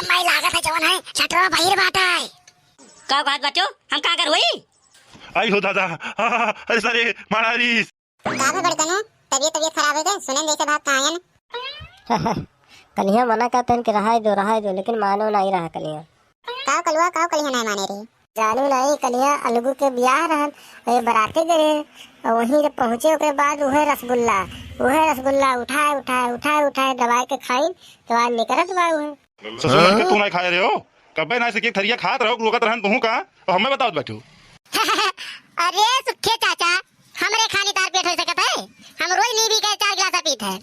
अम्मा लागत है जवन है छटवा बहिर बाटा है का बात बच्चों हम का कर होई आई हो दादा अरे सारे मारारीस का भी बड़कनो तबीयत खराब है क्या सुने जैसे बात कहां है ना कलिया मना करते हैं कि रहा दो लेकिन मानो नहीं रहा कलिया का कलिया नहीं माने रे जानू नहीं कलिया अलगू के ब्याह रहन बराते गए और वहीं जब पहुंचे उसके बाद वह रसगुल्ला उठाए दबाई के खाई तो आज निकलत बा वह ससुर के तू नहीं खाए रहे हो कबे ना से के थरिया खात रहो लोगत रहन तू का और हमें बताओ बैठो अरे सुखे चाचा हमरे खाने तार पेट हो सकत है हम रोज नींबी के 4 गिलास पीत है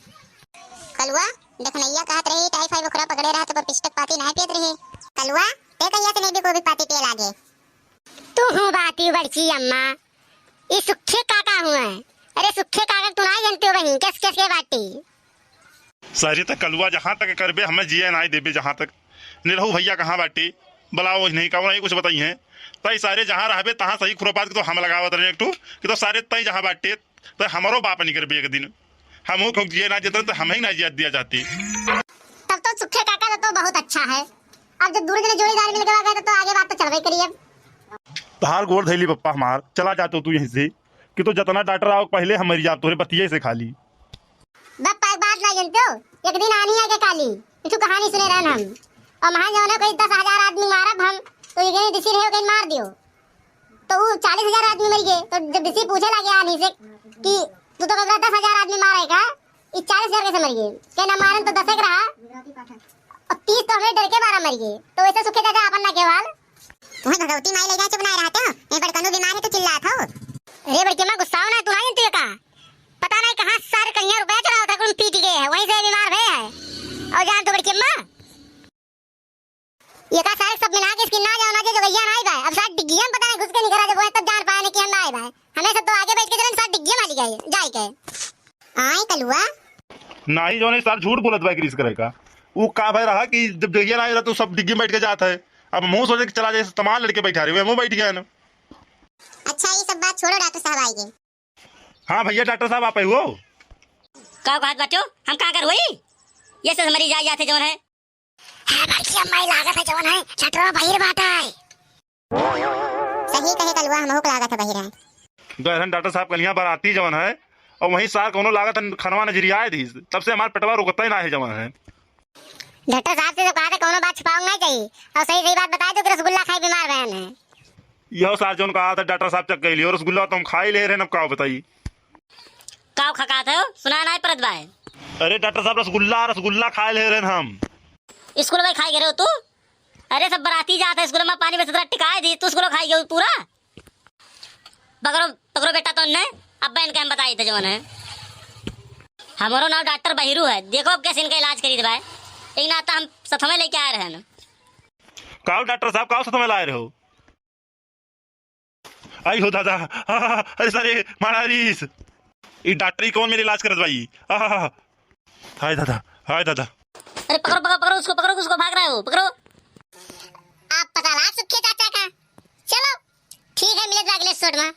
कलवा देखनैया कहत रही टाइफाइड बुखार पकड़े रहा तो पिस्टक पाती नहीं पीत रही कलवा ते कहिया से नींबी को भी पाती पिए लागे तू हूं बाती बड़ची अम्मा ये सुखे काका हुआ है अरे सुखे काका तू नहीं जानते हो वहीं किस के बाटी सारी तक कलुआ जहाँ तक करबे हमें जिया नहीं देबे जहाँ तक निरहु भैया कहाँ बाटी बुलाओ नहीं कहो नहीं कुछ बताई है तई सारे जहाँ रहबे तहाँ सही खुरपात के तो हम लगावत रहे एक कि तो सारे तई जहाँ बाटे तो हमारो बाप नहीं करबे एक दिन हम को जिए ना जेते तो हमें ही ना जिया दिया जाती तब तो सुखे काका तो बहुत अच्छा है अब जब दूर के जोड़ीदार मिल गया तो आगे बात तो चलवे करिए अब हाल गोड़ धैली पप्पा हमार चला जातो तू यहीं से कि तो जितना डॉक्टर आओ पहले हम मर जात तोरे बतिये से खाली बप्पा एक बात नहीं जानते हो एक दिन आनी है के काली इठू कहानी सुने रहन हम और वहां जो है कोई 10,000 आदमी मारब हम तो ये गनी दिसी रहे कहीं मार दियो तो वो 40,000 आदमी मर गए तो जब दिसी पूछे लगे आनी से कि तू तो कह 10,000 आदमी मारेगा ये 40,000 कैसे मर गए क्या ना मारन तो 10 एक रहा और 30 तो हमें डर के मारा मर गए तो ऐसे सुखे दादा अपन ना केवल तुम्हें भगवती माई ले जाए चुप नहीं रहते हो ये बड़कनो बीमार है तो चिल्लात हो अरे बड़के मां गुस्सा ना तू नहीं जानती का पता नहीं कहां सारे कहिया रुपया चढ़ाओ था कुल पीट गए है वहीं से बीमार भए है और जान तो बड़के मां ये का सारे सब मिला के इसकी ना जाओ ना जो गैया नहीं भाई अब साथ डिग्गियां पता नहीं घुस के निकला जब वो तब जान पाए कि हम ना आए भाई हमें सब तो आगे बैठ के चलन साथ डिग्गियां मारी गए जाई के आई कलुआ नहीं जो नहीं सार झूठ बोलत भाई क्रिस करेगा वो का भाई रहा कि जब जगिया ना रहा तो सब डिग्गी में बैठ के जाता है अब मुंह सोचे कि चला जाए तमाम लड़के बैठा रहे मुंह बैठ गया ना अच्छा ये सब बात छोड़ो डॉक्टर साहब आएंगे हाँ भैया डॉक्टर साहब आप हो का बात बच्चों हम का कर होई ये सब मरी जाते जवन है बड़की अम्मा लागत है जवन है छटवा बहिर बाटा है सही कहे कलुआ हमहु को लागत है बहिर है तो ऐसा डॉक्टर साहब कलियां बाराती जवन है और वहीं सार कोनो लागत खनवा नजरिया आए थी तब से हमारा पेटवा रुकता ही ना है जवन है डॉक्टर साहब से तो कहा था कोनो बात छुपाऊंगा नहीं चाहिए और सही सही बात बता दो कि रसगुल्ला खाई बीमार बहन है यह सार जो कहा था डॉक्टर साहब चक गई और रसगुल्ला तो हम खा ही ले रहे हैं अब का बताइए का खका थे सुना नहीं परत भाई अरे डॉक्टर साहब रसगुल्ला खा ले रहे हैं हम स्कूल में खाई गए हो तू अरे सब बराती जाते स्कूल में पानी में सतरा टिकाए दी तू स्कूल खाई गए पूरा पकड़ो बेटा तो ने अब बहन के हम बताई थे जवन है हमारो नाम डॉक्टर बहिरू है देखो अब कैसे इनका इलाज करी दे भाई एक नाता हम सथमे लेके आए रहे काओ डॉक्टर साहब काओ सतमे लाए रहे हो आई हो दादा अरे सारे मारारीस ये डॉक्टरी कौन मेरे इलाज करत भाई हाय दादा अरे पकड़ो उसको भाग रहे हो पकड़ो आप पता ला सुखे चाचा का चलो ठीक है मिले अगले एपिसोड में।